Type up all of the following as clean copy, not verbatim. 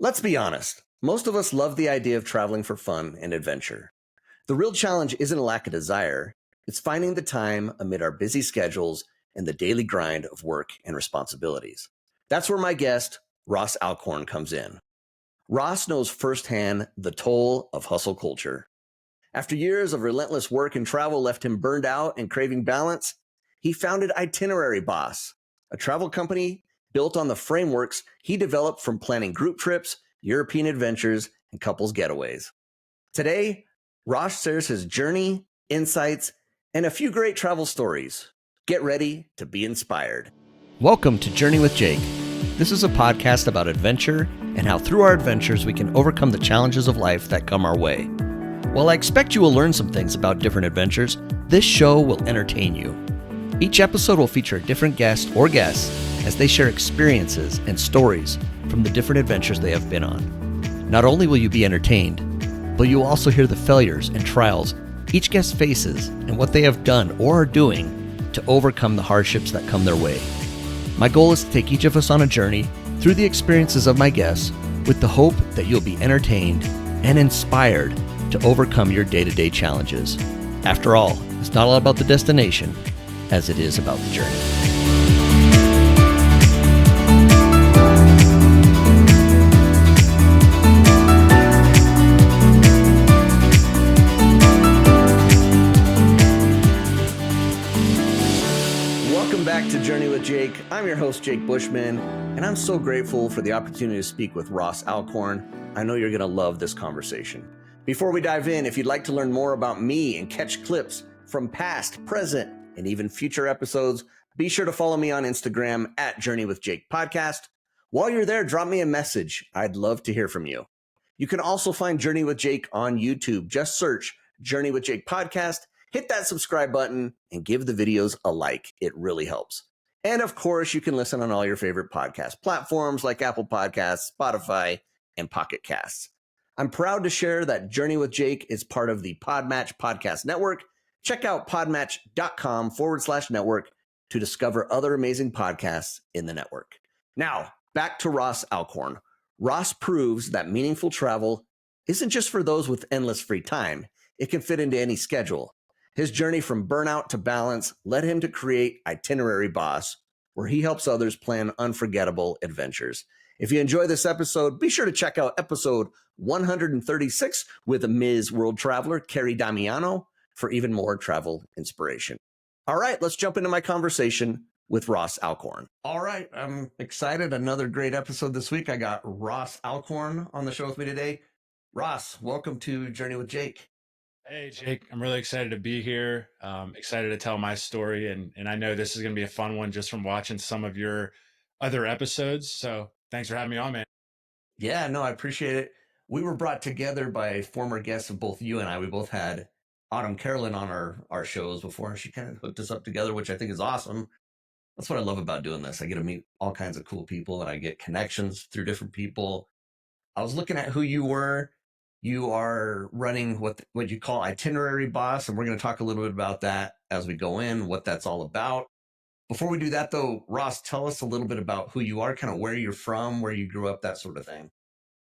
Let's be honest, most of us love the idea of traveling for fun and adventure. The real challenge isn't a lack of desire, it's finding the time amid our busy schedules and the daily grind of work and responsibilities. That's where my guest, Ross Alcorn, comes in. Ross knows firsthand the toll of hustle culture. After years of relentless work and travel left him burned out and craving balance, he founded Itinerary Boss, a travel company built on the frameworks he developed from planning group trips, European adventures, and couples getaways. Today, Ross shares his journey, insights, and a few great travel stories. Get ready to be inspired. Welcome to Journey with Jake. This is a podcast about adventure and how through our adventures we can overcome the challenges of life that come our way. While I expect you will learn some things about different adventures, this show will entertain you. Each episode will feature a different guest or guests as they share experiences and stories from the different adventures they have been on. Not only will you be entertained, but you will also hear the failures and trials each guest faces and what they have done or are doing to overcome the hardships that come their way. My goal is to take each of us on a journey through the experiences of my guests with the hope that you'll be entertained and inspired to overcome your day-to-day challenges. After all, it's not all about the destination as it is about the journey. Welcome back to Journey with Jake. I'm your host, Jake Bushman, and I'm so grateful for the opportunity to speak with Ross Alcorn. I know you're going to love this conversation. Before we dive in, if you'd like to learn more about me and catch clips from past, present, and even future episodes, be sure to follow me on Instagram at Journey with Jake Podcast. While you're there, drop me a message. I'd love to hear from you. You can also find Journey with Jake on YouTube. Just search Journey with Jake Podcast, hit that subscribe button, and give the videos a like. It really helps. And of course, you can listen on all your favorite podcast platforms like Apple Podcasts, Spotify, and Pocket Casts. I'm proud to share that Journey with Jake is part of the Podmatch Podcast Network. Check out podmatch.com/network to discover other amazing podcasts in the network. Now, back to Ross Alcorn. Ross proves that meaningful travel isn't just for those with endless free time. It can fit into any schedule. His journey from burnout to balance led him to create Itinerary Boss, where he helps others plan unforgettable adventures. If you enjoy this episode, be sure to check out episode 136 with Ms. World Traveler Carrie Damiano for even more travel inspiration. All right, let's jump into my conversation with Ross Alcorn. All right, I'm excited. Another great episode this week. I got Ross Alcorn on the show with me today. Ross, welcome to Journey with Jake. Hey, Jake, I'm really excited to be here. Excited to tell my story. And I know this is going to be a fun one just from watching some of your other episodes. So thanks for having me on, man. Yeah, no, I appreciate it. We were brought together by former guests of both you and I. We both had Autumn Carolyn on our shows before. She kind of hooked us up together, which I think is awesome. That's what I love about doing this. I get to meet all kinds of cool people and I get connections through different people. I was looking at who you were. You are running what you call Itinerary Boss, and we're going to talk a little bit about that as we go in, what that's all about. Before we do that, though, Ross, tell us a little bit about who you are, kind of where you're from, where you grew up, that sort of thing.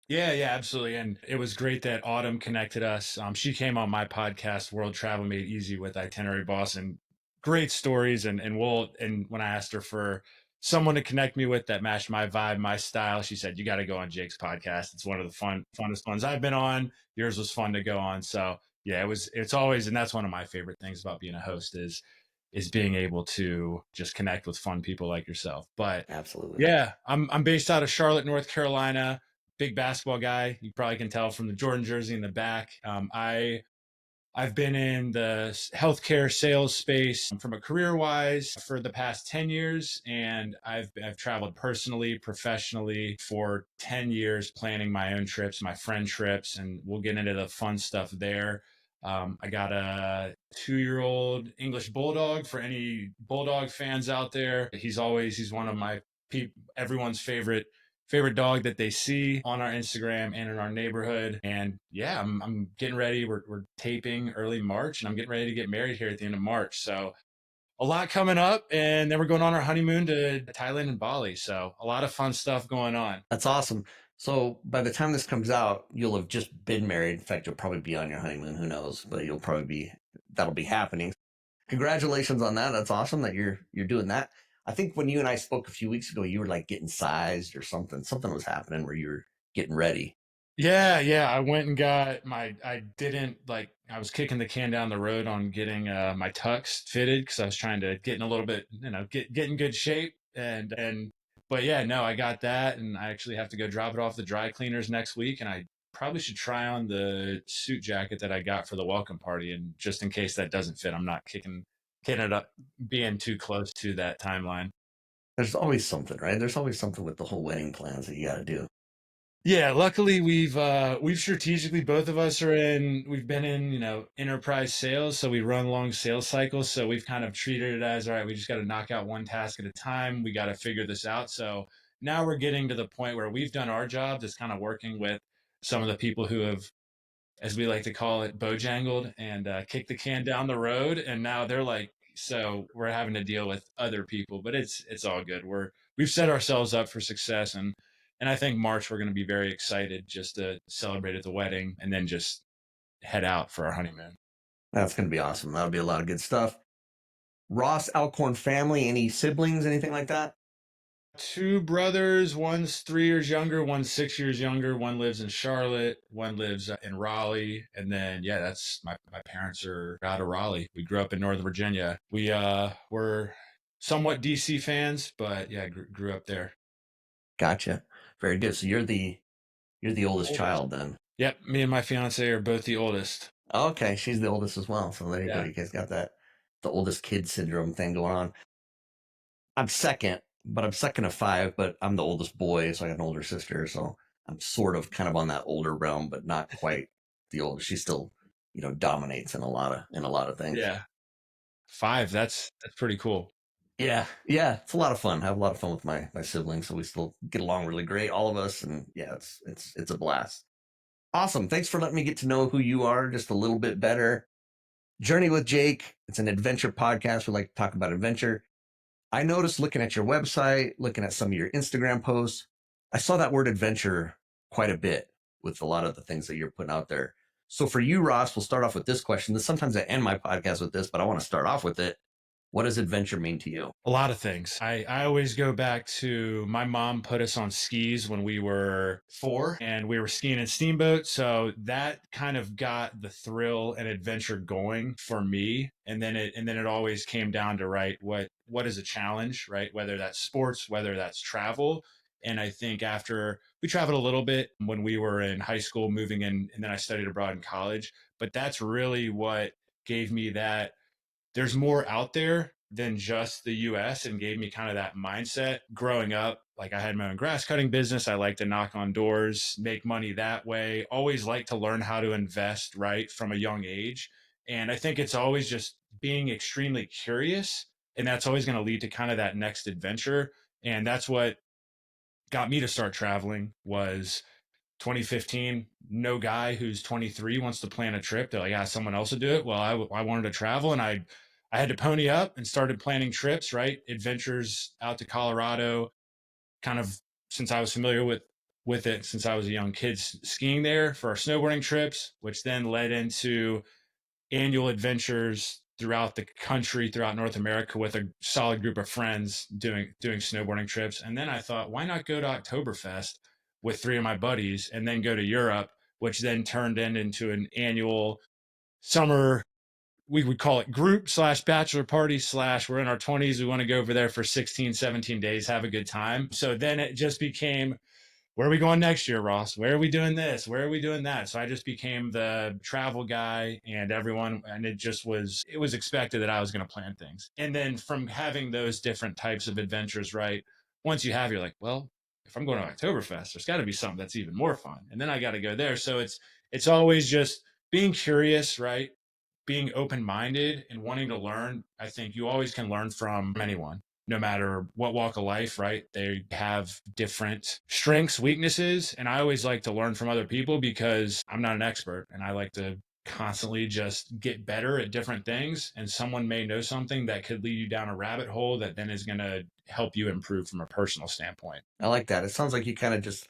Yeah, absolutely. And it was great that Autumn connected us. She came on my podcast, World Travel Made Easy with Itinerary Boss, and great stories. And when I asked her for someone to connect me with that matched my vibe, my style, she said, "You got to go on Jake's podcast. It's one of the funnest ones I've been on. Yours was fun to go on." So yeah, it's always, and that's one of my favorite things about being a host is being able to just connect with fun people like yourself. But Absolutely. yeah, I'm based out of Charlotte, North Carolina. Big basketball guy. You probably can tell from the Jordan jersey in the back. I've been in the healthcare sales space from a career wise for the past 10 years. And I've traveled personally, professionally for 10 years, planning my own trips, my friend trips, and we'll get into the fun stuff there. I got a 2-year-old English bulldog for any bulldog fans out there. He's one of my everyone's favorite dog that they see on our Instagram and in our neighborhood. And yeah, I'm getting ready. We're taping early March and I'm getting ready to get married here at the end of March. So a lot coming up, and then we're going on our honeymoon to Thailand and Bali. So a lot of fun stuff going on. That's awesome. So by the time this comes out, you'll have just been married. In fact, you'll probably be on your honeymoon. Who knows? But you'll probably be that'll be happening. Congratulations on that. That's awesome that you're doing that. I think when you and I spoke a few weeks ago, you were like getting sized or something. Something was happening where you were getting ready. Yeah. I went and got I didn't like, I was kicking the can down the road on getting my tux fitted because I was trying to get in a little bit, get in good shape. But yeah, no, I got that and I actually have to go drop it off the dry cleaners next week. And I probably should try on the suit jacket that I got for the welcome party. And just in case that doesn't fit, I'm not kicking it up, being too close to that timeline. There's always something, right? There's always something with the whole wedding plans that you got to do. Yeah, luckily we've strategically, both of us we've been in, enterprise sales, so we run long sales cycles, so we've kind of treated it as, all right, we just got to knock out one task at a time. We got to figure this out. So now we're getting to the point where we've done our job, just kind of working with some of the people who have, as we like to call it, bojangled and kicked the can down the road. And now they're like, so we're having to deal with other people, but it's all good. We've set ourselves up for success, and I think March we're going to be very excited just to celebrate at the wedding and then just head out for our honeymoon. That's going to be awesome. That'll be a lot of good stuff. Ross Alcorn family, any siblings, anything like that? Two brothers, one's 3 years younger, one's 6 years younger. One lives in Charlotte, one lives in Raleigh. And then, yeah, that's my parents are out of Raleigh. We grew up in Northern Virginia. We were somewhat DC fans, but yeah, grew up there. Gotcha. Very good. So you're the oldest Oldest. child then. Yep, me and my fiance are both the oldest. Okay, she's the oldest as well. So there you go. Yeah. You guys got that the oldest kid syndrome thing going on. I'm second, but I'm second of five, but I'm the oldest boy, so I got an older sister. So I'm sort of kind of on that older realm, but not quite the oldest. She still, dominates in a lot of things. Yeah. Five, that's pretty cool. Yeah, yeah, it's a lot of fun. I have a lot of fun with my siblings, so we still get along really great, all of us, and yeah, it's a blast. Awesome. Thanks for letting me get to know who you are just a little bit better. Journey with Jake. It's an adventure podcast. We like to talk about adventure. I noticed looking at your website, looking at some of your Instagram posts, I saw that word adventure quite a bit with a lot of the things that you're putting out there. So for you, Ross, we'll start off with this question. Sometimes I end my podcast with this, but I want to start off with it. What does adventure mean to you? A lot of things. I always go back to my mom put us on skis when we were 4 and we were skiing in Steamboat. So that kind of got the thrill and adventure going for me. And then it always came down to, right, what is a challenge, right? Whether that's sports, whether that's travel. And I think after we traveled a little bit when we were in high school, moving in, and then I studied abroad in college. But that's really what gave me that there's more out there than just the US, and gave me kind of that mindset growing up. Like, I had my own grass cutting business. I like to knock on doors, make money that way. Always like to learn how to invest right from a young age. And I think it's always just being extremely curious. And that's always going to lead to kind of that next adventure. And that's what got me to start traveling was 2015. No guy who's 23 wants to plan a trip. They're like, yeah, someone else will do it. Well, I wanted to travel, and I had to pony up and started planning trips, right? Adventures out to Colorado, kind of, since I was familiar with it since I was a young kid, skiing there for our snowboarding trips, which then led into annual adventures throughout the country, throughout North America, with a solid group of friends doing snowboarding trips. And then I thought, why not go to Oktoberfest with 3 of my buddies and then go to Europe, which then turned into an annual summer. We would call it group slash bachelor party slash we're in our 20s. We want to go over there for 16, 17 days, have a good time. So then it just became, where are we going next year, Ross? Where are we doing this? Where are we doing that? So I just became the travel guy, and everyone, and it was expected that I was going to plan things. And then from having those different types of adventures, right? Once you have, you're like, well, if I'm going to Oktoberfest, there's got to be something that's even more fun. And then I got to go there. So it's always just being curious, right? Being open-minded and wanting to learn. I think you always can learn from anyone, no matter what walk of life, right? They have different strengths, weaknesses. And I always like to learn from other people because I'm not an expert, and I like to constantly just get better at different things. And someone may know something that could lead you down a rabbit hole that then is going to help you improve from a personal standpoint. I like that. It sounds like you kind of just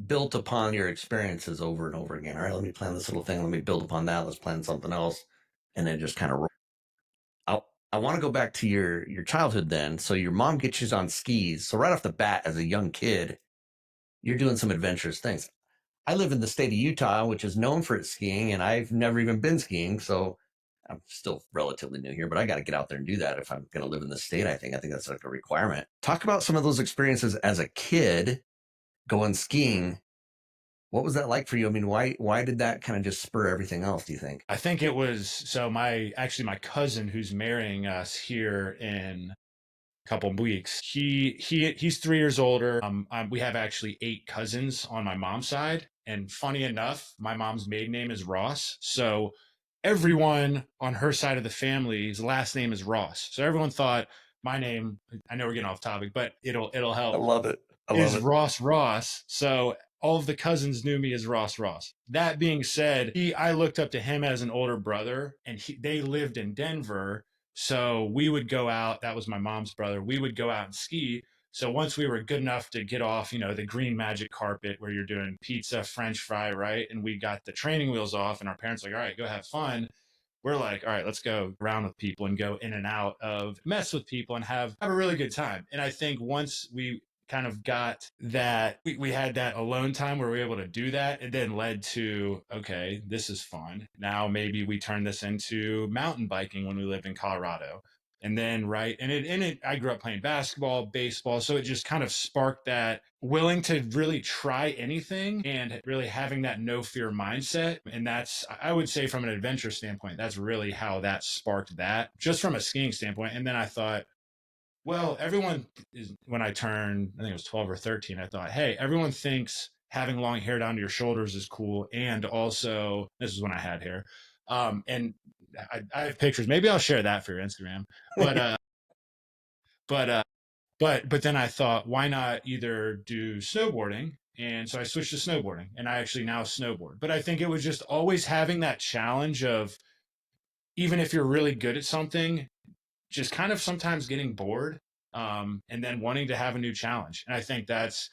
built upon your experiences over and over again. All right, let me plan this little thing. Let me build upon that. Let's plan something else, and then just kind of. I want to go back to your childhood then. So your mom gets you on skis. So right off the bat, as a young kid, you're doing some adventurous things. I live in the state of Utah, which is known for its skiing, and I've never even been skiing. So I'm still relatively new here, but I got to get out there and do that if I'm going to live in this state. I think that's like a requirement. Talk about some of those experiences as a kid going skiing. What was that like for you? I mean, why did that kind of just spur everything else, do you think? I think it was so my cousin who's marrying us here in couple of weeks. He's 3 years older. We have actually 8 cousins on my mom's side, and funny enough, my mom's maiden name is Ross. So everyone on her side of the family's last name is Ross. So everyone thought my name. I know we're getting off topic, but it'll I help. love it. I love Is it. Ross Ross. So all of the cousins knew me as Ross Ross. That being said, I looked up to him as an older brother, and they lived in Denver. So we would go out. That was my mom's brother. We would go out and ski. So once we were good enough to get off, the green magic carpet where you're doing pizza, French fry, right? And we got the training wheels off, and our parents were like, all right, go have fun. We're like, all right, let's go around with people and go in and out of mess with people and have a really good time. And I think once we kind of got that, we had that alone time where we were able to do that. It then led to, okay, this is fun. Now maybe we turn this into mountain biking when we lived in Colorado. And then, right. I grew up playing basketball, baseball. So it just kind of sparked that willing to really try anything and really having that no fear mindset. And that's, I would say, from an adventure standpoint, that's really how that sparked that, just from a skiing standpoint. And then I thought, well, everyone is, when I turned, I think it was 12 or 13, I thought, hey, everyone thinks having long hair down to your shoulders is cool. And also, this is when I had hair. And I have pictures. Maybe I'll share that for your Instagram. But, but, uh, but then I thought, why not either do snowboarding? And so I switched to snowboarding, and I actually now snowboard. But I think it was just always having that challenge of, even if you're really good at something, just kind of sometimes getting bored, and then wanting to have a new challenge. And I think that's,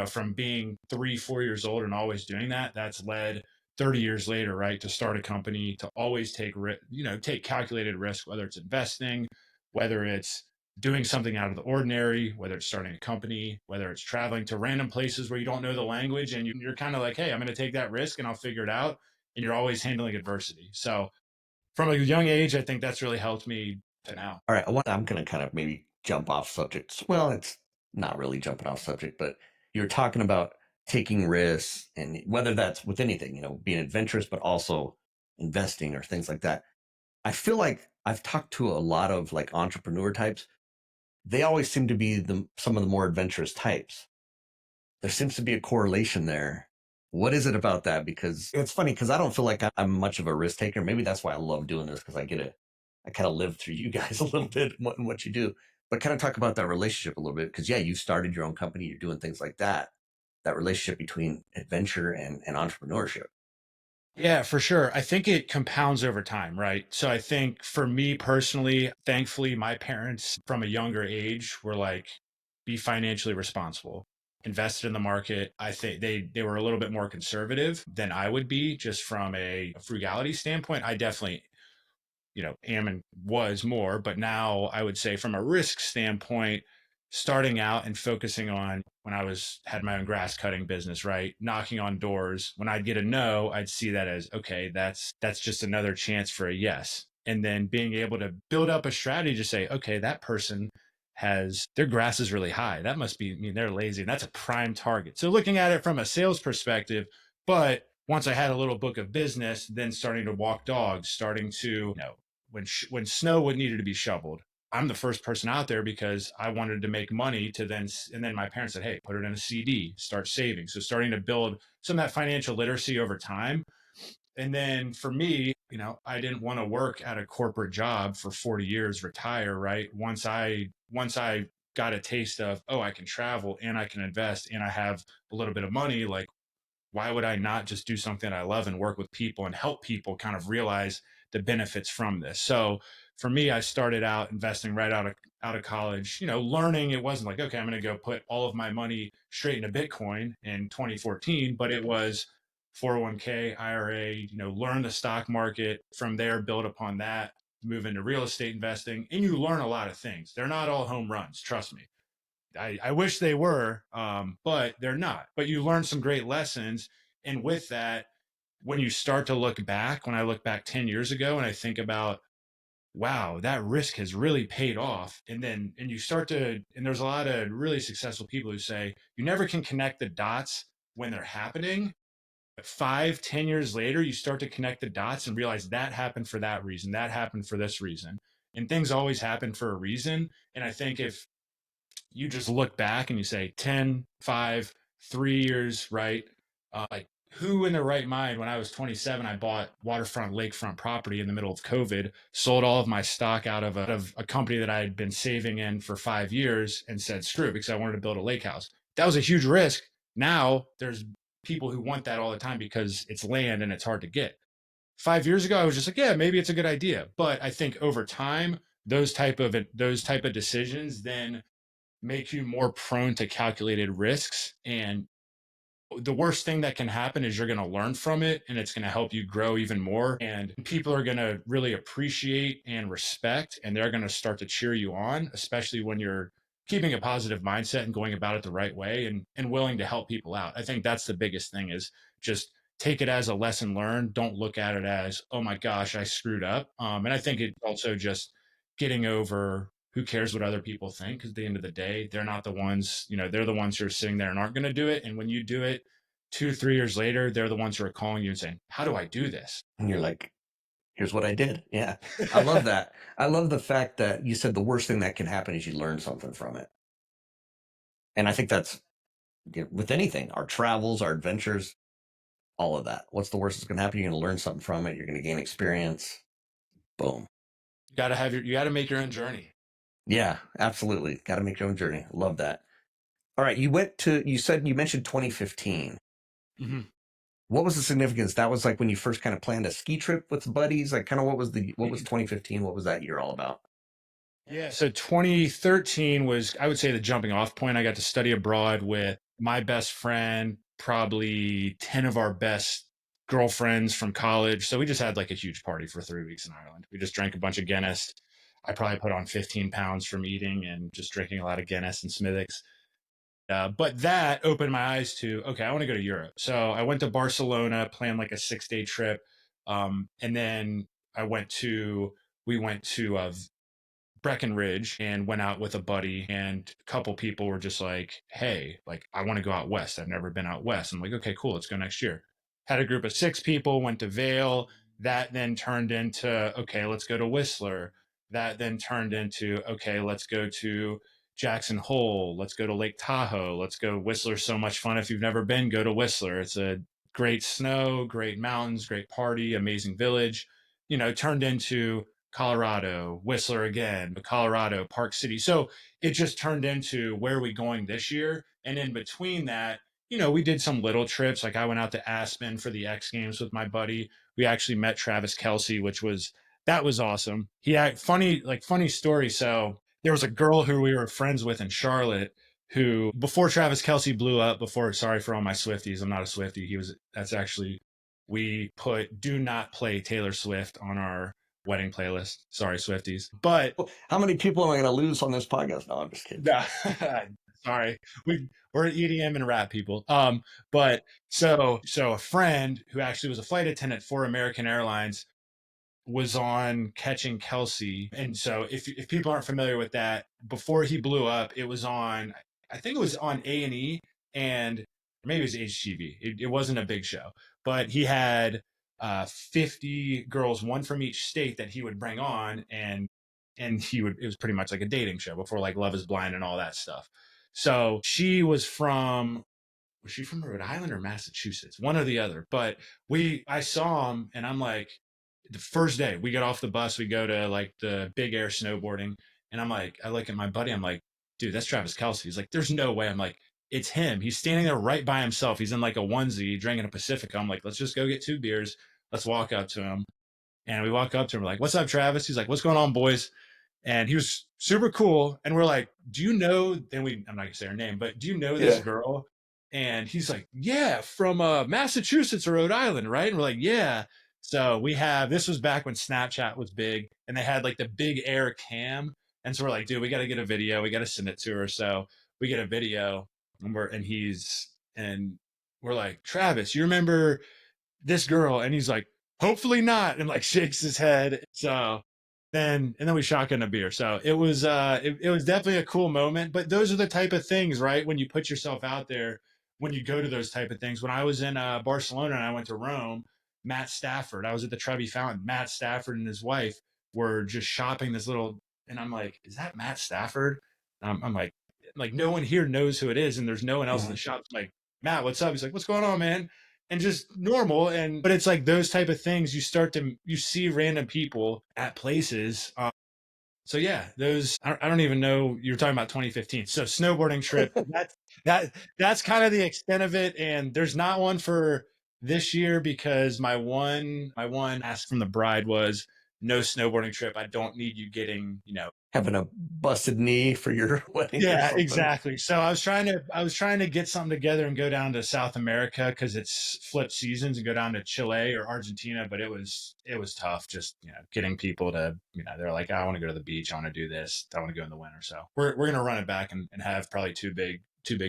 from being 3, 4 years old and always doing that, that's led 30 years later, right, to start a company, to always take calculated risk, whether it's investing, whether it's doing something out of the ordinary, whether it's starting a company, whether it's traveling to random places where you don't know the language, and you're kind of like, hey, I'm going to take that risk and I'll figure it out. And you're always handling adversity. So from a young age, I think that's really helped me to now. All right, I'm going to kind of maybe jump off subject. Well, it's not really jumping off subject, but you're talking about taking risks, and whether that's with anything, being adventurous, but also investing or things like that. I feel like I've talked to a lot of like entrepreneur types. They always seem to be some of the more adventurous types. There seems to be a correlation there. What is it about that? Because it's funny because I don't feel like I'm much of a risk taker. Maybe that's why I love doing this, because I kind of live through you guys a little bit in what you do. But kind of talk about that relationship a little bit, because yeah, you started your own company, you're doing things like that. That relationship between adventure and entrepreneurship. Yeah, for sure. I think it compounds over time, right? So I think for me personally, thankfully, my parents from a younger age were like, be financially responsible, invested in the market. I think they were a little bit more conservative than I would be, just from a frugality standpoint. I definitely, am and was more, but now I would say from a risk standpoint, starting out and focusing on, when I had my own grass cutting business, right? Knocking on doors. When I'd get a no, I'd see that as, okay, that's just another chance for a yes. And then being able to build up a strategy to say, okay, that person has their grass is really high. That must be, I mean, they're lazy. And that's a prime target. So looking at it from a sales perspective, but once I had a little book of business, then starting to walk dogs, starting to, when snow would needed to be shoveled, I'm the first person out there because I wanted to make money to then, and then my parents said, hey, put it in a CD, start saving. So starting to build some of that financial literacy over time. And then for me, I didn't want to work at a corporate job for 40 years, retire, right? Once I got a taste of, oh, I can travel and I can invest and I have a little bit of money, like, why would I not just do something I love and work with people and help people kind of realize the benefits from this? So for me, I started out investing right out of college, learning. It wasn't like, okay, I'm going to go put all of my money straight into Bitcoin in 2014, but it was 401k, IRA, learn the stock market from there, build upon that, move into real estate investing, and you learn a lot of things. They're not all home runs, trust me. I wish they were, but they're not. But you learn some great lessons. And with that, when you start to look back, when I look back 10 years ago and I think about, wow, that risk has really paid off. And you start to, and there's a lot of really successful people who say you never can connect the dots when they're happening. But 5, 10 years later, you start to connect the dots and realize that happened for that reason, that happened for this reason. And things always happen for a reason. And I think if you just look back and you say 10, 5, 3 years, right? Like who in their right mind, when I was 27, I bought waterfront, lakefront property in the middle of COVID, sold all of my stock out of a company that I had been saving in for 5 years and said, screw it, because I wanted to build a lake house. That was a huge risk. Now there's people who want that all the time because it's land and it's hard to get. 5 years ago, I was just like, yeah, maybe it's a good idea. But I think over time, those type of decisions then make you more prone to calculated risks. And the worst thing that can happen is you're going to learn from it and it's going to help you grow even more. And people are going to really appreciate and respect, and they're going to start to cheer you on, especially when you're keeping a positive mindset and going about it the right way and willing to help people out. I think that's the biggest thing is just take it as a lesson learned. Don't look at it as, oh my gosh, I screwed up. And I think it also just getting over who cares what other people think, because at the end of the day, they're not the ones, they're the ones who are sitting there and aren't going to do it. And when you do it 2, 3 years later, they're the ones who are calling you and saying, how do I do this? And you're like, here's what I did. Yeah. I love that. I love the fact that you said the worst thing that can happen is you learn something from it. And I think that's with anything, our travels, our adventures, all of that. What's the worst that's going to happen? You're going to learn something from it. You're going to gain experience. Boom. You got to make your own journey. Yeah, absolutely. Got to make your own journey. Love that. All right. You mentioned 2015. Mm-hmm. What was the significance? That was like when you first kind of planned a ski trip with buddies. Like, kind of what was 2015? What was that year all about? Yeah. So 2013 was, I would say, the jumping off point. I got to study abroad with my best friend, probably 10 of our best girlfriends from college. So we just had like a huge party for 3 weeks in Ireland. We just drank a bunch of Guinness. I probably put on 15 pounds from eating and just drinking a lot of Guinness and Smithwick's. But that opened my eyes to, okay, I want to go to Europe. So I went to Barcelona, planned like a 6-day trip. And then we went to Breckenridge and went out with a buddy, and a couple people were just like, hey, like, I want to go out west. I've never been out west. I'm like, okay, cool. Let's go next year. Had a group of 6 people, went to Vale. That then turned into, okay, let's go to Whistler. That then turned into, okay, let's go to Jackson Hole. Let's go to Lake Tahoe. Let's go. Whistler's so much fun. If you've never been, go to Whistler. It's a great snow, great mountains, great party, amazing village. Turned into Colorado, Whistler again, Colorado, Park City. So it just turned into, where are we going this year? And in between that, we did some little trips. Like I went out to Aspen for the X Games with my buddy. We actually met Travis Kelce, that was awesome. He had funny story. So there was a girl who we were friends with in Charlotte who, before Travis Kelce blew up, sorry for all my Swifties, I'm not a Swiftie. We put "Do Not Play Taylor Swift" on our wedding playlist. Sorry, Swifties. But How many people am I going to lose on this podcast? No, I'm just kidding. sorry, we're EDM and rap people. But so a friend who actually was a flight attendant for American Airlines was on Catching Kelsey. And so if people aren't familiar with that, before he blew up, it was on, I think it was on A&E, and maybe it was HGV. It wasn't a big show, but he had 50 girls, one from each state, that he would bring on, and it was pretty much like a dating show before like Love is Blind and all that stuff. So was she from Rhode Island or Massachusetts? One or the other. But I saw him and I'm like, the first day we get off the bus, we go to like the big air snowboarding. And I look at my buddy, I'm like, dude, that's Travis Kelce. He's like, there's no way. I'm like, it's him. He's standing there right by himself. He's in like a onesie drinking a Pacifica. I'm like, let's just go get 2 beers. Let's walk up to him. And we walk up to him, we're like, what's up, Travis? He's like, what's going on, boys? And he was super cool. And we're like, do you know, I'm not gonna say her name, but do you know this Yeah. girl? And he's like, yeah, from Massachusetts or Rhode Island, right? And we're like, yeah. So this was back when Snapchat was big and they had like the big air cam. And so we're like, dude, we got to get a video. We got to send it to her. So we get a video and we're like, Travis, you remember this girl? And he's like, hopefully not, and like shakes his head. So then we shotgun a beer. So it was definitely a cool moment. But those are the type of things, right? When you put yourself out there, when you go to those type of things. When I was in Barcelona and I went to Rome, Matt Stafford, I was at the Trevi Fountain. Matt Stafford and his wife were just shopping this little, and I'm like, is that Matt Stafford? I'm like no one here knows who it is, and there's no one else in the shop. I'm like, Matt, what's up? He's like, what's going on, man? And just normal. And but it's like those type of things you see random people at places. So yeah, those I don't even know, you were talking about 2015. So snowboarding trip, that's kind of the extent of it. And there's not one for this year because my one ask from the bride was no snowboarding trip. I don't need you getting, Having a busted knee for your wedding or yeah, something. exactly. So I was trying to get something together and go down to South America because it's flip seasons and go down to Chile or Argentina, but it was tough just getting people to they're like, I want to go to the beach, I want to do this, I want to go in the winter. So we're gonna run it back and have probably two big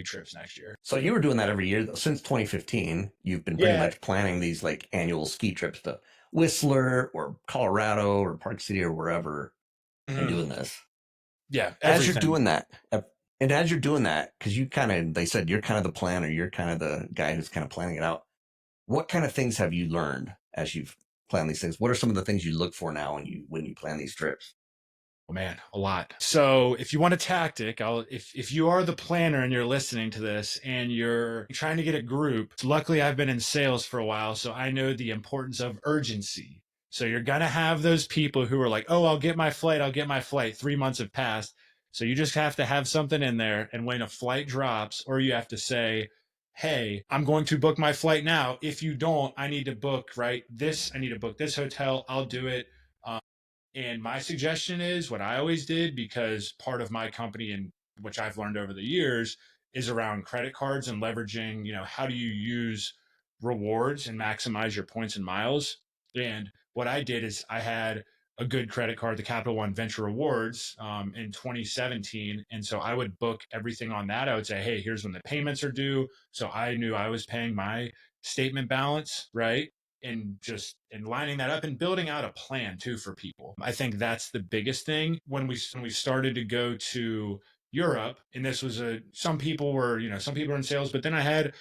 trips next year. So you were doing that every year though. Since 2015. You've been pretty Yeah. much planning these like annual ski trips to Whistler or Colorado or Park City or wherever and Mhm. doing this. Yeah, As you're everything. doing that, and as you're doing that, because they said you're kind of the planner, you're kind of the guy who's kind of planning it out. What kind of things have you learned as you've planned these things? What are some of the things you look for now when you plan these trips? Oh man, a lot. So if you want a tactic, if you are the planner and you're listening to this and you're trying to get a group, luckily I've been in sales for a while, so I know the importance of urgency. So you're gonna have those people who are like, oh, I'll get my flight, I'll get my flight. 3 months have passed. So you just have to have something in there, and when a flight drops, or you have to say, hey, I'm going to book my flight now. If you don't, I need to book, right? I need to book this hotel, I'll do it. And my suggestion is what I always did, because part of my company and which I've learned over the years is around credit cards and leveraging, how do you use rewards and maximize your points and miles. And what I did is I had a good credit card, the Capital One Venture Rewards, in 2017. And so I would book everything on that. I would say, hey, here's when the payments are due. So I knew I was paying my statement balance, right? And lining that up and building out a plan too for people. I think that's the biggest thing. When we started to go to Europe, and this was some people were in sales, but then I had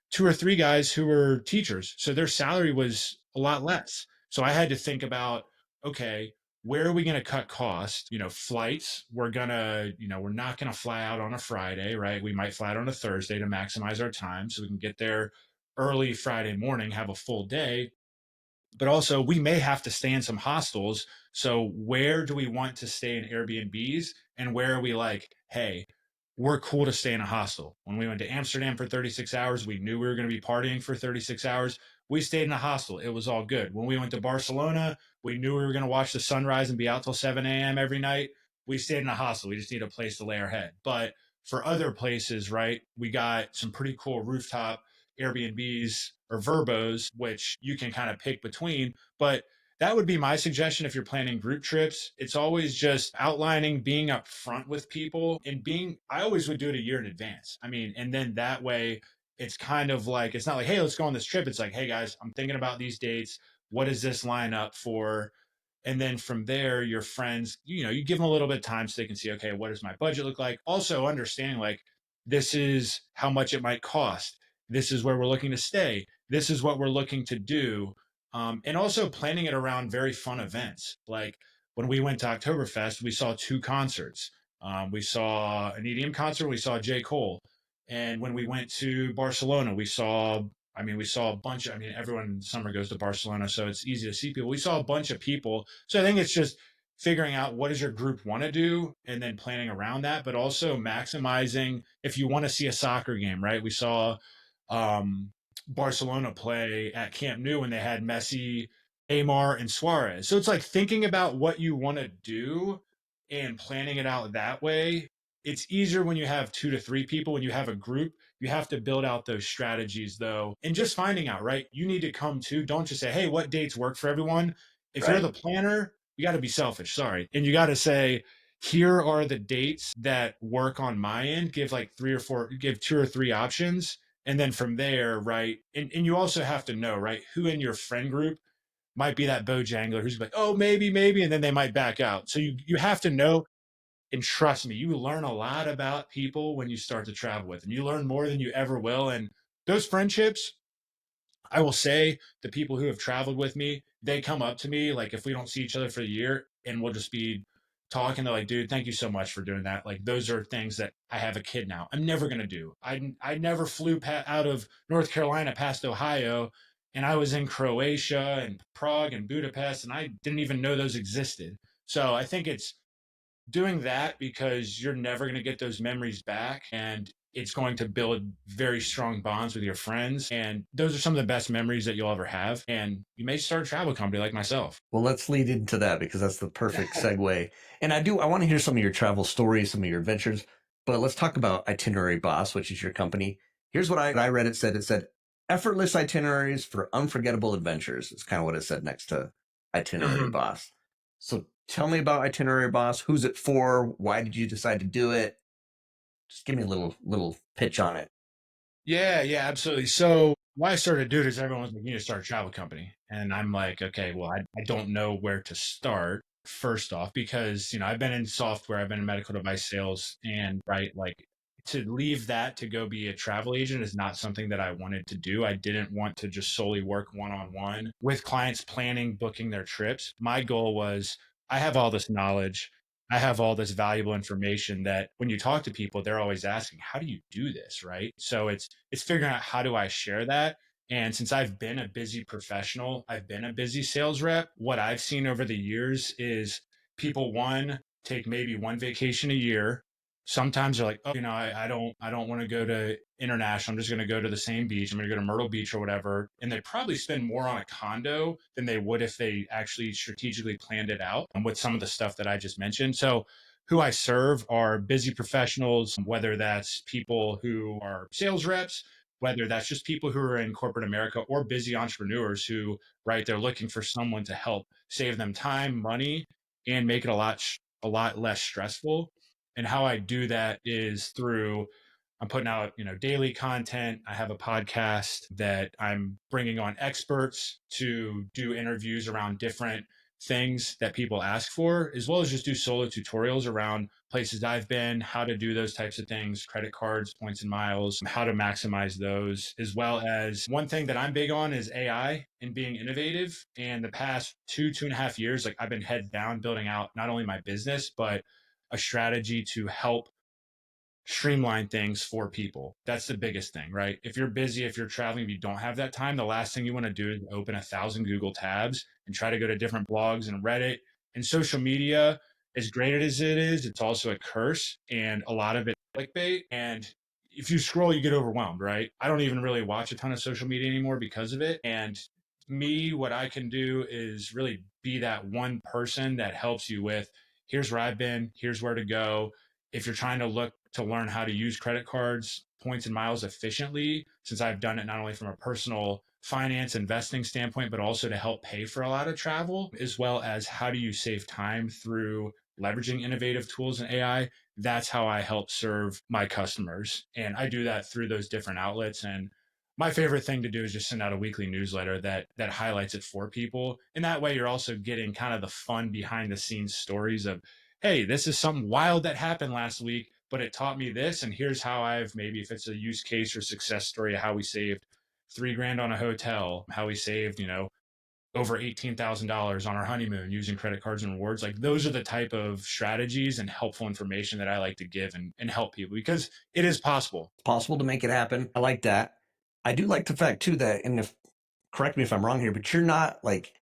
two or three guys who were teachers, so their salary was a lot less. So I had to think about, okay, where are we going to cut costs? Flights, we're not going to fly out on a Friday, right? We might fly out on a Thursday to maximize our time so we can get there early Friday morning, have a full day. But also we may have to stay in some hostels. So where do we want to stay in Airbnbs, and where are we like, hey, we're cool to stay in a hostel? When we went to Amsterdam for 36 hours, we knew we were going to be partying for 36 hours. We stayed in a hostel. It was all good. When we went to Barcelona, we knew we were going to watch the sunrise and be out till 7 a.m. every night. We stayed in a hostel. We just need a place to lay our head. But for other places, right, we got some pretty cool rooftop Airbnbs or Verbos, which you can kind of pick between. But that would be my suggestion if you're planning group trips. It's always just outlining, being upfront with people, and I always would do it a year in advance. I mean, and then that way it's kind of like, it's not like, hey, let's go on this trip. It's like, hey guys, I'm thinking about these dates. What does this line up for? And then from there, your friends, you give them a little bit of time so they can see, okay, what does my budget look like? Also understanding like, this is how much it might cost. This is where we're looking to stay. This is what we're looking to do. And also planning it around very fun events. Like when we went to Oktoberfest, we saw two concerts. We saw an EDM concert, we saw J. Cole. And when we went to Barcelona, we saw a bunch. Everyone in summer goes to Barcelona, so it's easy to see people. We saw a bunch of people. So I think it's just figuring out what does your group want to do and then planning around that, but also maximizing if you want to see a soccer game, right? We saw um, Barcelona play at Camp Nou when they had Messi, Neymar, and Suarez. So it's like thinking about what you want to do and planning it out that way. It's easier when you have 2 to 3 people. When you have a group, you have to build out those strategies though, and just finding out, right? You need to come to, don't just say, hey, what dates work for everyone? If you're Right. the planner, you got to be selfish, sorry. And you got to say, here are the dates that work on my end. Give like 3 or 4, give 2 or 3 options. And then from there, right? And you also have to know, right? Who in your friend group might be that bojangler who's like, oh, maybe, maybe. And then they might back out. So you have to know, and trust me, you learn a lot about people when you start to travel with them. You learn more than you ever will. And those friendships, I will say, the people who have traveled with me, they come up to me like if we don't see each other for a year and we'll just be talking. They're like, dude, thank you so much for doing that. Like those are things that I have a kid now. I'm never gonna do. I never flew out of North Carolina past Ohio, and I was in Croatia and Prague and Budapest, and I didn't even know those existed. So I think it's doing that because you're never going to get those memories back, and it's going to build very strong bonds with your friends, and those are some of the best memories that you'll ever have, and you may start a travel company like myself. Well, let's lead into that because that's the perfect segue. And I want to hear some of your travel stories, some of your adventures, but let's talk about Itinerary Boss, which is your company. Here's what I read. It said, effortless itineraries for unforgettable adventures. It's kind of what it said next to Itinerary Mhm. Boss. So tell me about Itinerary Boss. Who's it for? Why did you decide to do it? Just give me a little pitch on it. Yeah, yeah, absolutely. So why I started doing it is everyone's like, you need to start a travel company. And I'm like, okay, well, I don't know where to start first off, because, I've been in software, I've been in medical device sales, and right, like to leave that to go be a travel agent is not something that I wanted to do. I didn't want to just solely work one on one with clients planning, booking their trips. My goal was I have all this knowledge. I have all this valuable information that when you talk to people, they're always asking, how do you do this? Right. So it's figuring out how do I share that. And since I've been a busy professional, I've been a busy sales rep, what I've seen over the years is people, one, take maybe one vacation a year. Sometimes they're like, oh, I don't want to go to international. I'm just going to go to the same beach. I'm going to go to Myrtle Beach or whatever. And they probably spend more on a condo than they would if they actually strategically planned it out with some of the stuff that I just mentioned. So who I serve are busy professionals, whether that's people who are sales reps, whether that's just people who are in corporate America, or busy entrepreneurs who, right, they're looking for someone to help save them time, money, and make it a lot less stressful. And how I do that is through I'm putting out, daily content. I have a podcast that I'm bringing on experts to do interviews around different things that people ask for, as well as just do solo tutorials around places I've been, how to do those types of things, credit cards, points and miles, how to maximize those, as well as one thing that I'm big on is AI and being innovative. And the past 2.5 years, like I've been heads down building out not only my business, but a strategy to help streamline things for people. That's the biggest thing, right? If you're busy, if you're traveling, if you don't have that time, the last thing you want to do is open 1,000 Google tabs and try to go to different blogs and Reddit and social media. As great as it is, it's also a curse, and a lot of it clickbait. And if you scroll, you get overwhelmed, right? I don't even really watch a ton of social media anymore because of it. And me, what I can do is really be that one person that helps you with here's where I've been, here's where to go. If you're trying to look to learn how to use credit cards, points and miles efficiently, since I've done it not only from a personal finance investing standpoint, but also to help pay for a lot of travel, as well as how do you save time through leveraging innovative tools and AI. That's how I help serve my customers. And I do that through those different outlets. And my favorite thing to do is just send out a weekly newsletter that highlights it for people. And that way you're also getting kind of the fun behind the scenes stories of, hey, this is something wild that happened last week, but it taught me this. And here's how I've maybe if it's a use case or success story of how we saved 3 grand on a hotel, how we saved, over $18,000 on our honeymoon using credit cards and rewards. Like those are the type of strategies and helpful information that I like to give and help people because it is possible. It's possible to make it happen. I like that. I do like the fact too that, and if correct me if I'm wrong here, but you're not like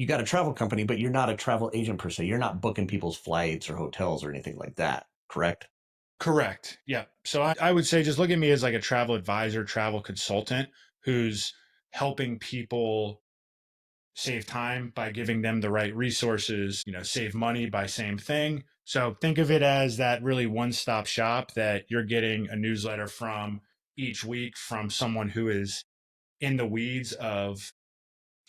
you got a travel company, but you're not a travel agent per se. You're not booking people's flights or hotels or anything like that, correct? Correct. Yeah. So I would say just look at me as like a travel advisor, travel consultant who's helping people save time by giving them the right resources, save money by same thing. So think of it as that really one-stop shop that you're getting a newsletter from each week from someone who is in the weeds of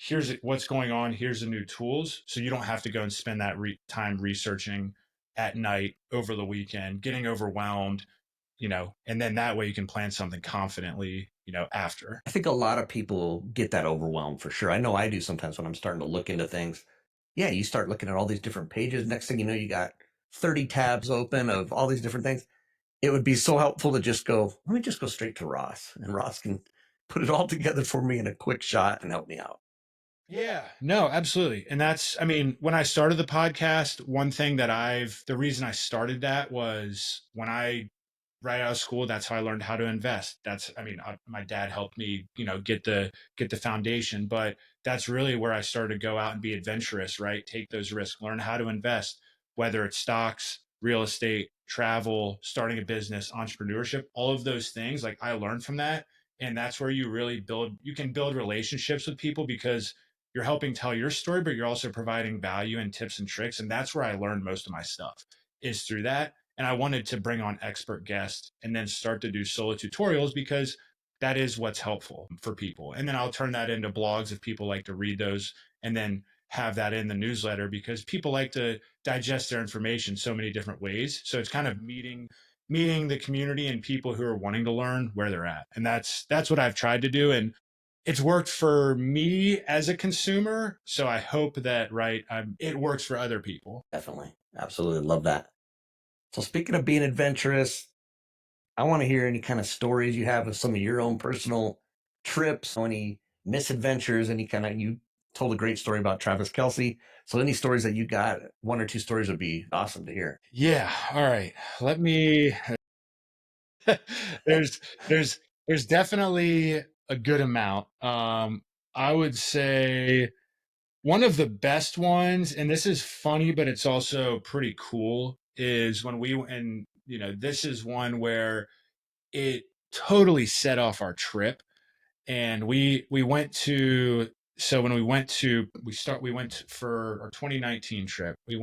here's what's going on, here's the new tools. So you don't have to go and spend that time researching at night over the weekend, getting overwhelmed, and then that way you can plan something confidently, after. I think a lot of people get that overwhelmed for sure. I know I do sometimes when I'm starting to look into things. Yeah, you start looking at all these different pages. Next thing you know, you got 30 tabs open of all these different things. It would be so helpful to just go, let me just go straight to Ross, and Ross can put it all together for me in a quick shot and help me out. Yeah, no, absolutely. And that's, I mean, when I started the podcast, one thing that the reason I started that was when I, right out of school, that's how I learned how to invest. That's, I mean, my dad helped me, get the foundation, but that's really where I started to go out and be adventurous, right? Take those risks, learn how to invest, whether it's stocks, real estate, travel, starting a business, entrepreneurship, all of those things. Like I learned from that. And that's where you can build relationships with people because you're helping tell your story, but you're also providing value and tips and tricks. And that's where I learned most of my stuff is through that. And I wanted to bring on expert guests and then start to do solo tutorials because that is what's helpful for people. And then I'll turn that into blogs if people like to read those and then have that in the newsletter because people like to digest their information so many different ways. So it's kind of meeting the community and people who are wanting to learn where they're at. And that's what I've tried to do. And it's worked for me as a consumer. So I hope that, right, it works for other people. Definitely. Absolutely love that. So speaking of being adventurous, I want to hear any kind of stories you have of some of your own personal trips, any misadventures, any kind of, you told a great story about Travis Kelsey. So any stories that you got, one or two stories would be awesome to hear. Yeah. All right. Let me there's there's there's definitely a good amount. I would say one of the best ones, and this is funny, but it's also pretty cool, is when and this is one where it totally set off our trip and we went to so when we went to we went for our 2019 trip. We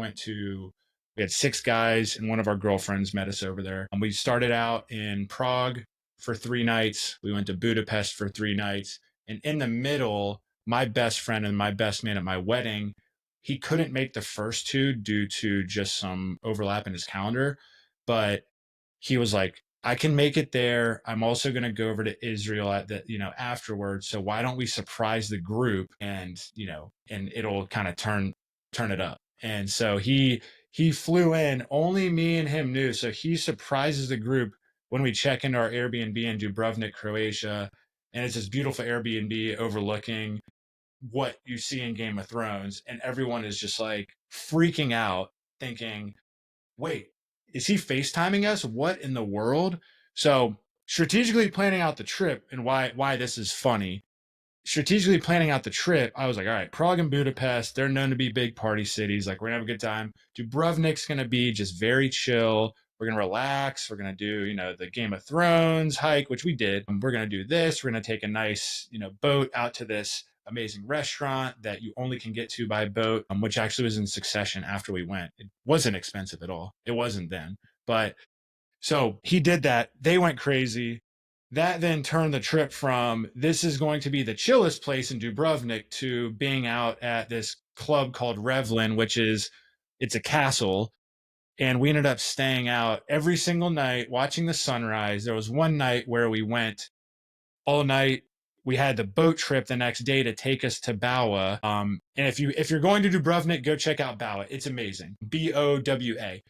had six guys and one of our girlfriends met us over there, and we started out in Prague for 3 nights. We went to Budapest for 3 nights, and in the middle, my best friend and my best man at my wedding, he couldn't make the first two due to just some overlap in his calendar, but he was like, I can make it there. I'm also going to go over to Israel at afterwards. So why don't we surprise the group and it'll kind of turn it up. And so he flew in, only me and him knew. So he surprises the group when we check into our Airbnb in Dubrovnik, Croatia. And it's this beautiful Airbnb overlooking what you see in Game of Thrones. And everyone is just like freaking out, thinking, wait, is he FaceTiming us? What in the world? So strategically planning out the trip and why this is funny. Strategically planning out the trip, I was like, all right, Prague and Budapest, they're known to be big party cities. Like, we're gonna have a good time. Dubrovnik's gonna be just very chill. We're gonna relax. We're gonna do, the Game of Thrones hike, which we did. We're gonna do this. We're gonna take a nice, boat out to this amazing restaurant that you only can get to by boat, which actually was in succession after we went. It wasn't expensive at all. It wasn't then. But so he did that. They went crazy. That then turned the trip from this is going to be the chillest place in Dubrovnik to being out at this club called Revlin, it's a castle. And we ended up staying out every single night, watching the sunrise. There was one night where we went all night. We had the boat trip the next day to take us to Bawa. And if you're going to Dubrovnik, go check out Bawa. It's amazing. Bowa.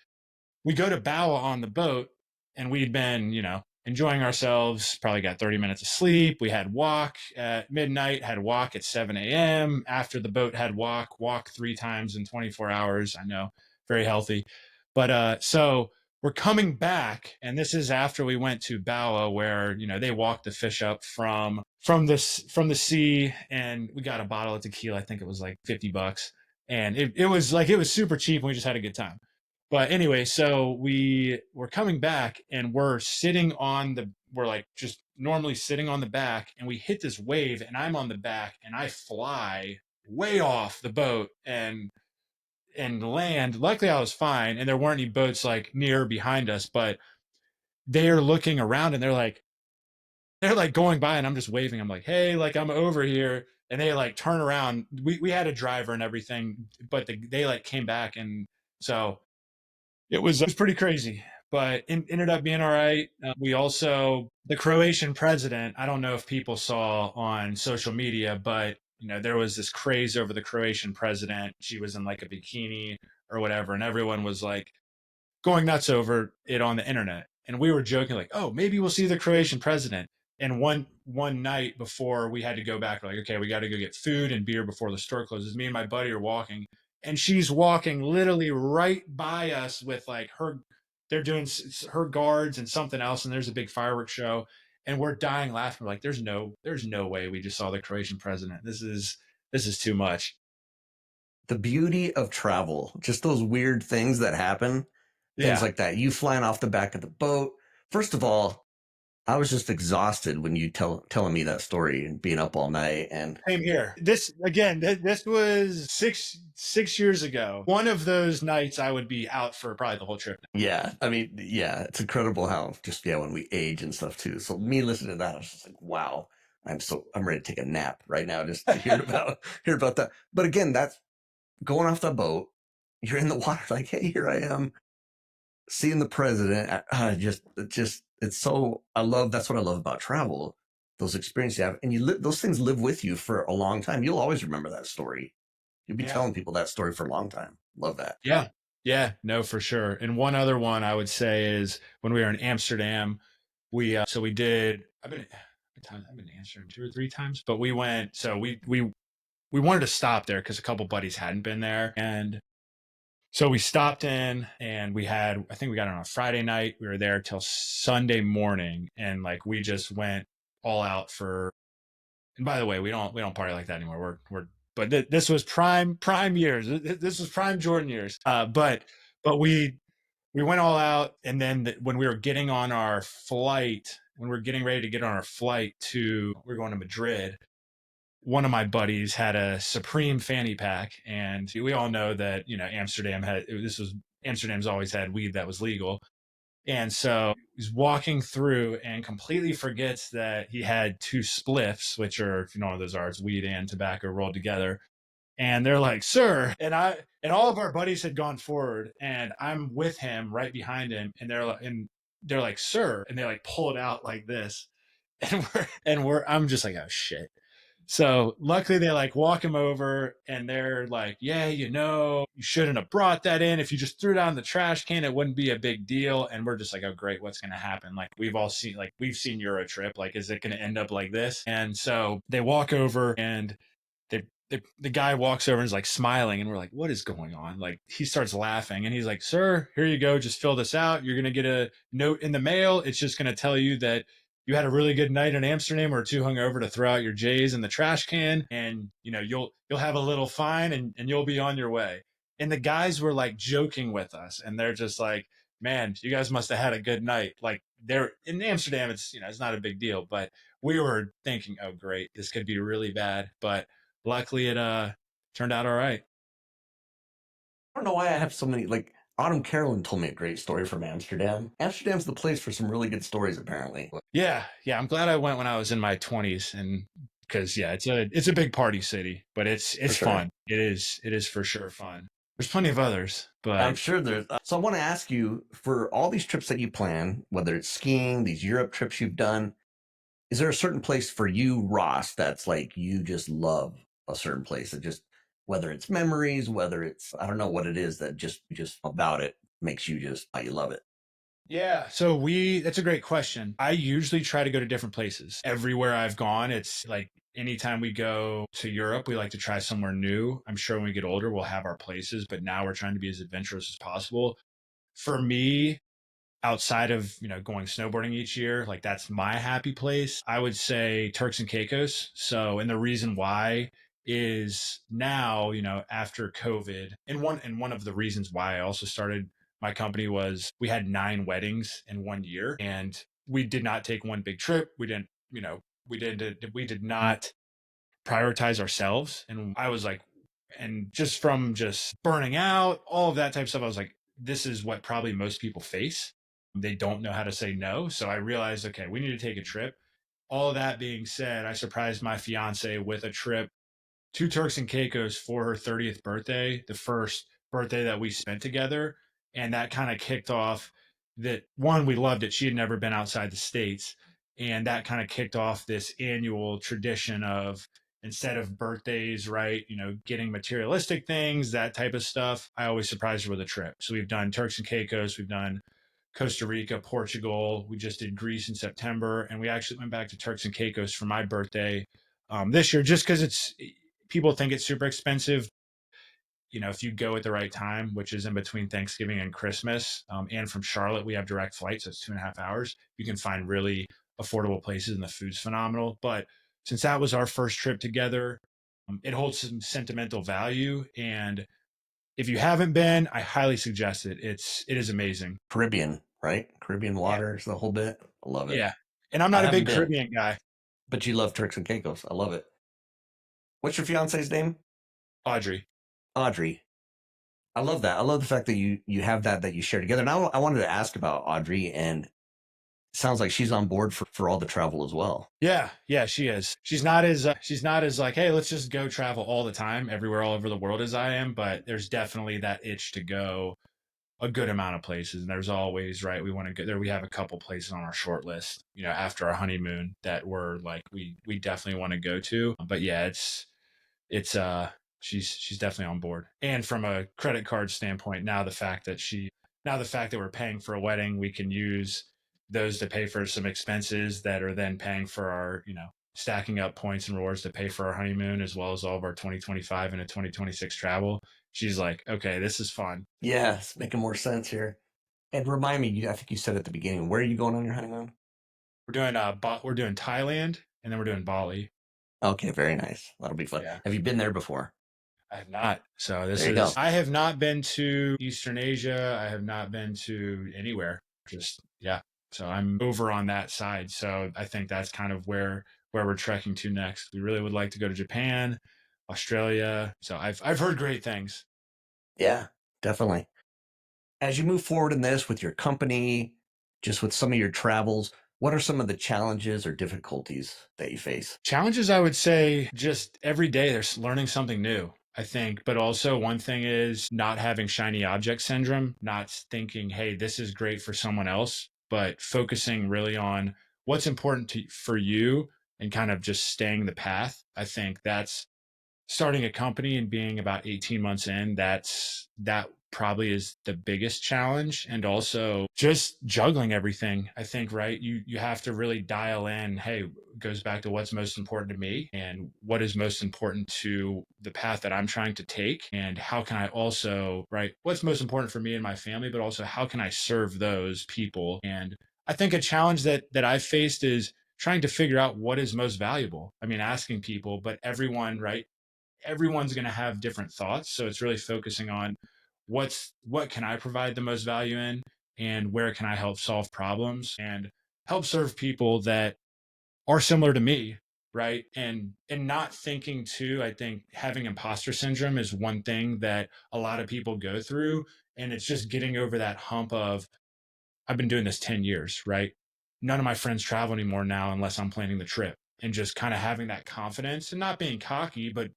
We go to Bawa on the boat, and we'd been, enjoying ourselves. Probably got 30 minutes of sleep. We had walk at midnight, had walk at 7 a.m. After the boat had walk 3 times in 24 hours. I know, very healthy. But so we're coming back, and this is after we went to Bawa, where they walked the fish up from the sea, and we got a bottle of tequila. I think it was like $50, and it was super cheap, and we just had a good time. But anyway, so we were coming back, and we're like just normally sitting on the back, and we hit this wave, and I'm on the back, and I fly way off the boat and land. Luckily, I was fine, and there weren't any boats like near or behind us. But they're looking around, and they're like going by, and I'm just waving. I'm like, hey, like I'm over here, and they like turn around. We had a driver and everything, but they like came back, and so it was pretty crazy. But ended up being all right. We also the Croatian president. I don't know if people saw on social media, but there was this craze over the Croatian president. She was in like a bikini or whatever, and everyone was like going nuts over it on the internet. And we were joking like, "Oh, maybe we'll see the Croatian president." And one night before we had to go back, we're like, "Okay, we got to go get food and beer before the store closes." Me and my buddy are walking, and she's walking literally right by us with like her. They're doing her guards and something else, and there's a big fireworks show, and we're dying laughing. We're like, "There's no way we just saw the Croatian president. This is too much." The beauty of travel, just those weird things that happen, things Yeah. like that. You flying off the back of the boat. First of all, I was just exhausted when you telling me that story and being up all night. And Same here. This again. This was six years ago. One of those nights, I would be out for probably the whole trip. yeah, I mean, yeah, it's incredible how just, yeah, when we age and stuff too. So me listening to that, I was just like, wow, I'm ready to take a nap right now just to hear about that. But again, that's going off the boat. You're in the water, like, hey, here I am seeing the president. It's so, that's what I love about travel. Those experiences you have, and those things live with you for a long time. You'll always remember that story. You'll be Yeah. telling people that story for a long time. Love that. Yeah. Yeah. No, for sure. And one other one I would say is when we were in Amsterdam, we did. I've been to Amsterdam 2 or 3 times, but we went. So we wanted to stop there because a couple buddies hadn't been there, and so we stopped in, and I think we got on a Friday night. We were there till Sunday morning, and like we just went all out for. And by the way, we don't party like that anymore. But this was prime years. This was prime Jordan years. But we went all out, and then when we were getting on our flight, when we were getting ready to get on our flight we were going to Madrid. One of my buddies had a Supreme fanny pack, and we all know that Amsterdam's always had weed that was legal. And so he's walking through and completely forgets that he had two spliffs, which are, if you know what those are, it's weed and tobacco rolled together. And they're like, "Sir," and all of our buddies had gone forward, and I'm with him right behind him, and they're like, "Sir," and they like pull it out like this, I'm just like, "Oh shit." So luckily they like walk him over, and they're like, "Yeah, you shouldn't have brought that in. If you just threw it out in the trash can, it wouldn't be a big deal." And we're just like, "Oh great, what's gonna happen?" Like we've seen Euro Trip. Like, is it gonna end up like this? And so they walk over, and the guy walks over and is like smiling, and we're like, "What is going on?" Like he starts laughing, and he's like, "Sir, here you go. Just fill this out. You're gonna get a note in the mail. It's just gonna tell you that you had a really good night in Amsterdam, or too hungover to throw out your J's in the trash can, and you'll have a little fine, and you'll be on your way." And the guys were like joking with us, and they're just like, "Man, you guys must have had a good night." Like they're in Amsterdam, it's not a big deal, but we were thinking, "Oh great, this could be really bad." But luckily it turned out all right. I don't know why I have so many. Like Autumn Carolyn told me a great story from Amsterdam. Amsterdam's the place for some really good stories, apparently. Yeah, I'm glad I went when I was in my 20s, and because yeah, it's a big party city, but For it's sure. fun. It is for sure fun. There's plenty of others, I'm but sure there's. So I want to ask you, for all these trips that you plan, whether it's skiing, these Europe trips you've done, is there a certain place for you, Ross, that's like you just love a certain place that just, whether it's memories, whether it's, I don't know what it is that just about it makes you just, you love it. yeah. So that's a great question. I usually try to go to different places. Everywhere I've gone, it's like anytime we go to Europe, we like to try somewhere new. I'm sure when we get older, we'll have our places, but now we're trying to be as adventurous as possible. For me, outside of, going snowboarding each year, like that's my happy place, I would say Turks and Caicos. So, and the reason why is now, after COVID, and one of the reasons why I also started my company was we had 9 weddings in one year, and we did not take one big trip. We didn't, we did not prioritize ourselves. And I was like, and just from just burning out, all of that type of stuff, I was like, this is what probably most people face. They don't know how to say no. So I realized, okay, we need to take a trip. All of that being said, I surprised my fiance with a trip to Turks and Caicos for her 30th birthday, the first birthday that we spent together. And that kind of kicked off that one, we loved it. She had never been outside the States. And that kind of kicked off this annual tradition of, instead of birthdays, right, getting materialistic things, that type of stuff, I always surprise her with a trip. So we've done Turks and Caicos, we've done Costa Rica, Portugal. We just did Greece in September, and we actually went back to Turks and Caicos for my birthday this year, just because people think it's super expensive. If you go at the right time, which is in between Thanksgiving and Christmas, and from Charlotte, we have direct flights, so it's 2.5 hours. You can find really affordable places, and the food's phenomenal. But since that was our first trip together, it holds some sentimental value. And if you haven't been, I highly suggest it. It is amazing. Caribbean, right? Caribbean Yeah, waters, the whole bit. I love it. yeah. And I'm I not a haven't big been, Caribbean guy. but you love Turks and Caicos. I love it. What's your fiance's name? Audrey. Audrey. I love that. I love the fact that you have that you share together. And I wanted to ask about Audrey, and it sounds like she's on board for all the travel as well. Yeah, yeah, she is. She's not as like, hey, let's just go travel all the time, everywhere, all over the world as I am. But there's definitely that itch to go a good amount of places, and there's always, right, we want to go there. We have a couple places on our short list, after our honeymoon that we're like, we definitely want to go to. But yeah, it's she's definitely on board. And from a credit card standpoint, now the fact that we're paying for a wedding, we can use those to pay for some expenses that are then paying for our, stacking up points and rewards to pay for our honeymoon, as well as all of our 2025 and a 2026 travel. She's like, okay, this is fun. Yeah, it's making more sense here. And remind me, I think you said at the beginning, where are you going on your honeymoon? We're doing Thailand, and then we're doing Bali. Okay, very nice. That'll be fun. Yeah. Have you been there before? I have not. So this There you is, go. I have not been to Eastern Asia. I have not been to anywhere. Just, yeah. So I'm over on that side. So I think that's kind of where we're trekking to next. We really would like to go to Japan, Australia. So I've heard great things. Yeah, definitely. As you move forward in this with your company, just with some of your travels, what are some of the challenges or difficulties that you face? Challenges, I would say, just every day there's learning something new, I think. But also, one thing is not having shiny object syndrome, not thinking, hey, this is great for someone else, but focusing really on what's important for you, and kind of just staying the path. I think that's starting a company and being about 18 months in. That probably is the biggest challenge. And also just juggling everything, I think, right, you have to really dial in, hey, it goes back to what's most important to me, and what is most important to the path that I'm trying to take, and how can I also, right, what's most important for me and my family, but also how can I serve those people. And I think a challenge that I've faced is trying to figure out what is most valuable. I mean, asking people, but everyone, right, everyone's going to have different thoughts. So it's really focusing on what can I provide the most value in, and where can I help solve problems and help serve people that are similar to me, right? And not thinking too, I think having imposter syndrome is one thing that a lot of people go through, and it's just getting over that hump of, I've been doing this 10 years, right? None of my friends travel anymore now unless I'm planning the trip. And just kind of having that confidence and not being cocky, but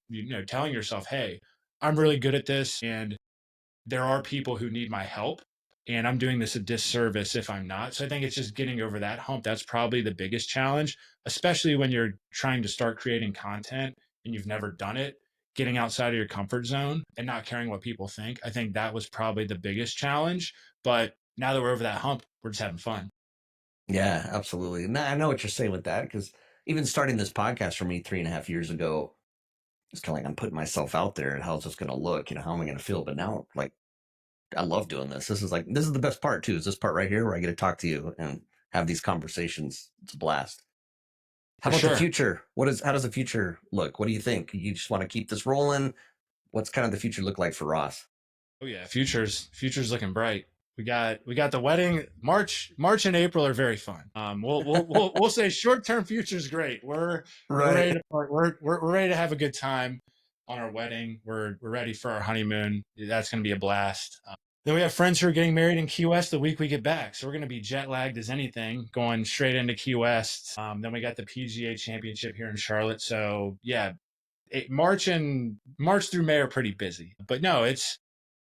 telling yourself, hey, I'm really good at this, and there are people who need my help, and I'm doing this a disservice if I'm not. So I think it's just getting over that hump. That's probably the biggest challenge, especially when you're trying to start creating content and you've never done it. Getting outside of your comfort zone and not caring what people think. I think that was probably the biggest challenge. But now that we're over that hump, we're just having fun. Yeah, absolutely. And I know what you're saying with that, because even starting this podcast for me 3.5 years ago, it's kind of like I'm putting myself out there and how's this going to look? How am I going to feel? But now, like, I love doing this. This is the best part too. Is this part right here where I get to talk to you and have these conversations. It's a blast. How For about the sure. future? How does the future look? What do you think? You just want to keep this rolling? What's kind of the future look like for Ross? Oh yeah, future's looking bright. We got the wedding. March and April are very fun. We'll say short term future is great. We're Right. ready to we're ready to have a good time on our wedding. We're ready for our honeymoon. That's going to be a blast. Then we have friends who are getting married in Key West the week we get back, so we're going to be jet lagged as anything, going straight into Key West. Then we got the PGA Championship here in Charlotte. So yeah, March through May are pretty busy, but no, it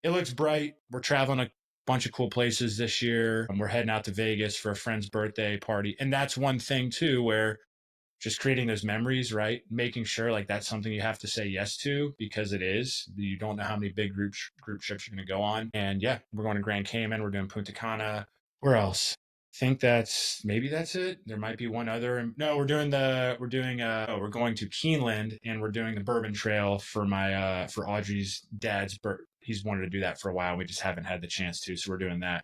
looks bright. We're traveling a bunch of cool places this year. And we're heading out to Vegas for a friend's birthday party. And that's one thing too, where just creating those memories, right? Making sure like that's something you have to say yes to because it is. You don't know how many big group trips you're going to go on. And yeah, we're going to Grand Cayman. We're doing Punta Cana. Where else? I think that's it. There might be one other. No, we're going to Keeneland and we're doing the Bourbon Trail for my for Audrey's dad's birth. He's wanted to do that for a while. We just haven't had the chance to, so we're doing that.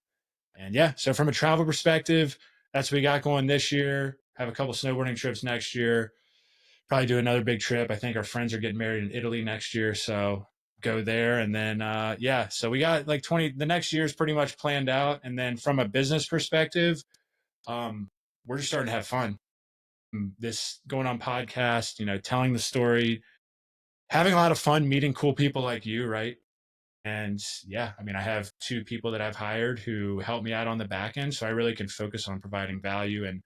And yeah, so from a travel perspective, that's what we got going this year. Have a couple snowboarding trips next year. Probably do another big trip. I think our friends are getting married in Italy next year, so go there. And then yeah, so we got like 20. The next year is pretty much planned out. And then from a business perspective, um, we're just starting to have fun. This going on podcast, telling the story, having a lot of fun, meeting cool people like you, right? And yeah, I mean, I have two people that I've hired who help me out on the back end, so I really can focus on providing value and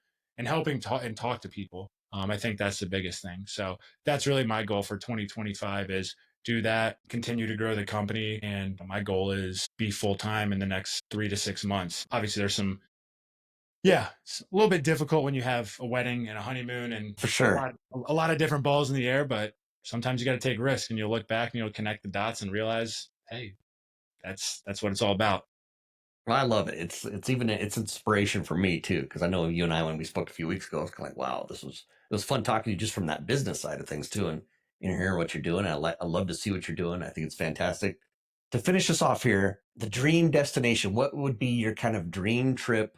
helping talk to people. I think that's the biggest thing. So that's really my goal for 2025 is do that, continue to grow the company, and my goal is be full time in the next 3 to 6 months. Obviously, there's some yeah, it's a little bit difficult when you have a wedding and a honeymoon and For a sure. lot a lot of different balls in the air, but sometimes you got to take risks and you'll look back and you'll connect the dots and realize, hey, that's what it's all about. Well, I love it. It's inspiration for me too, because I know you and I when we spoke a few weeks ago, I was kind of like, wow, it was fun talking to you just from that business side of things too, and hearing what you're doing. I love to see what you're doing. I think it's fantastic. To finish us off here, the dream destination. What would be your kind of dream trip?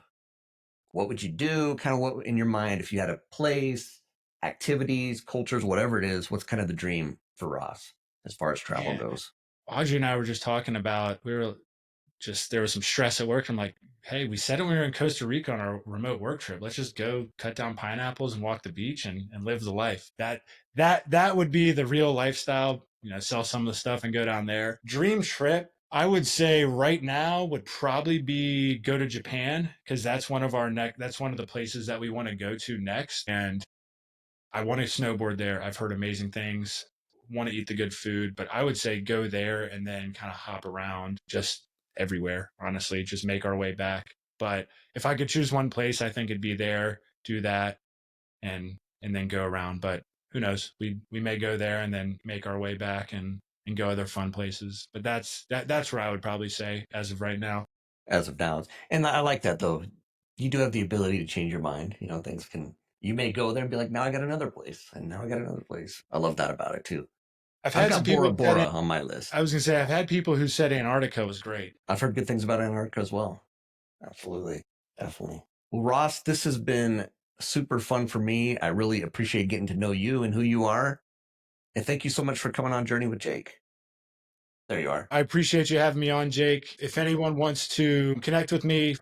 What would you do? Kind of what in your mind if you had a place, activities, cultures, whatever it is. What's kind of the dream for Ross as far as travel Man, goes? Audrey and I were just talking about we were just there was some stress at work. I'm like, hey, we said when we were in Costa Rica on our remote work trip, let's just go cut down pineapples and walk the beach and live the life. That would be the real lifestyle. Sell some of the stuff and go down there. Dream trip, I would say right now would probably be go to Japan because that's one of the places that we want to go to next. And I want to snowboard there. I've heard amazing things. Want to eat the good food, but I would say go there and then kind of hop around just everywhere, honestly, just make our way back. But if I could choose one place, I think it'd be there, do that and then go around. But who knows? We may go there and then make our way back and go other fun places. But that's where I would probably say as of right now. As of now. And I like that though. You do have the ability to change your mind. Things can, you may go there and be like, now I got another place. And now I got another place. I love that about it too. I've I've had some got people Bora who said Bora on my list. I was gonna say I've had people who said Antarctica was great. I've heard good things about Antarctica as well. Absolutely. Definitely. Well, Ross, this has been super fun for me. I really appreciate getting to know you and who you are. And thank you so much for coming on Journey with Jake. There you are. I appreciate you having me on, Jake. If anyone wants to connect with me,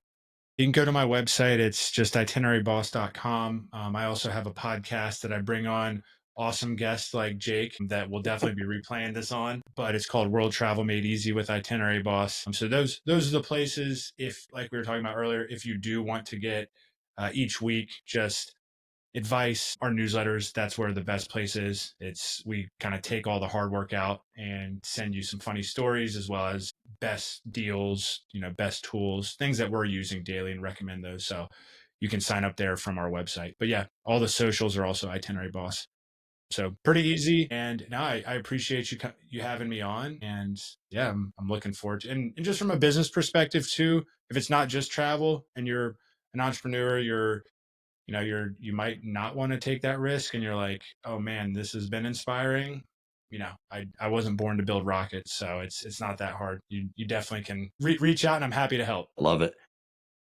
you can go to my website. It's just itineraryboss.com. I also have a podcast that I bring on awesome guests like Jake that will definitely be replaying this on, but it's called World Travel Made Easy with Itinerary Boss. So those are the places, if like we were talking about earlier, if you do want to get each week just advice, our newsletters, that's where the best place is. We kind of take all the hard work out and send you some funny stories as well as best deals, best tools, things that we're using daily and recommend those. So you can sign up there from our website. But yeah, all the socials are also Itinerary Boss. So pretty easy. And now I appreciate you having me on. And yeah, I'm looking forward to and just from a business perspective too, if it's not just travel and you're an entrepreneur, you might not want to take that risk and you're like, oh man, this has been inspiring. I wasn't born to build rockets, so it's not that hard. You definitely can reach out, and I'm happy to help. Love it.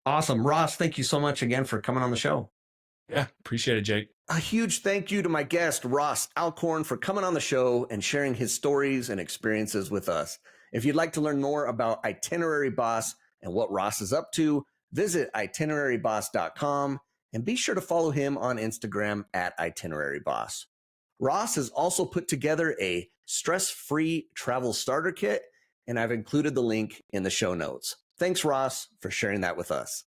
Awesome. Ross, thank you so much again for coming on the show. Yeah, appreciate it, Jake. A huge thank you to my guest, Ross Alcorn, for coming on the show and sharing his stories and experiences with us. If you'd like to learn more about Itinerary Boss and what Ross is up to, visit itineraryboss.com and be sure to follow him on Instagram at Itinerary Boss. Ross has also put together a stress-free travel starter kit, and I've included the link in the show notes. Thanks, Ross, for sharing that with us.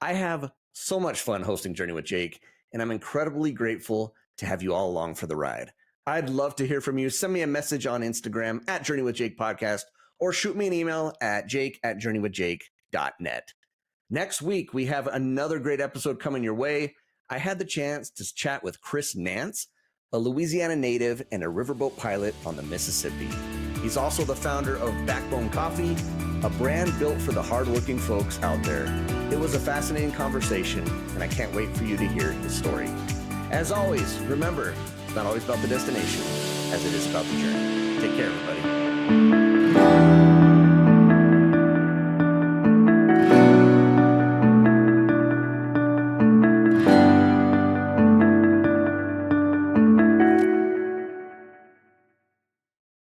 I have so much fun hosting Journey with Jake, and I'm incredibly grateful to have you all along for the ride. I'd love to hear from you. Send me a message on Instagram at Journey with Jake Podcast, or shoot me an email at jake@journeywithjake.net. Next week, we have another great episode coming your way. I had the chance to chat with Chris Nance, a Louisiana native and a riverboat pilot on the Mississippi. He's also the founder of Backbone Coffee, a brand built for the hardworking folks out there. It was a fascinating conversation, and I can't wait for you to hear his story. As always, remember, it's not always about the destination, as it is about the journey. Take care, everybody.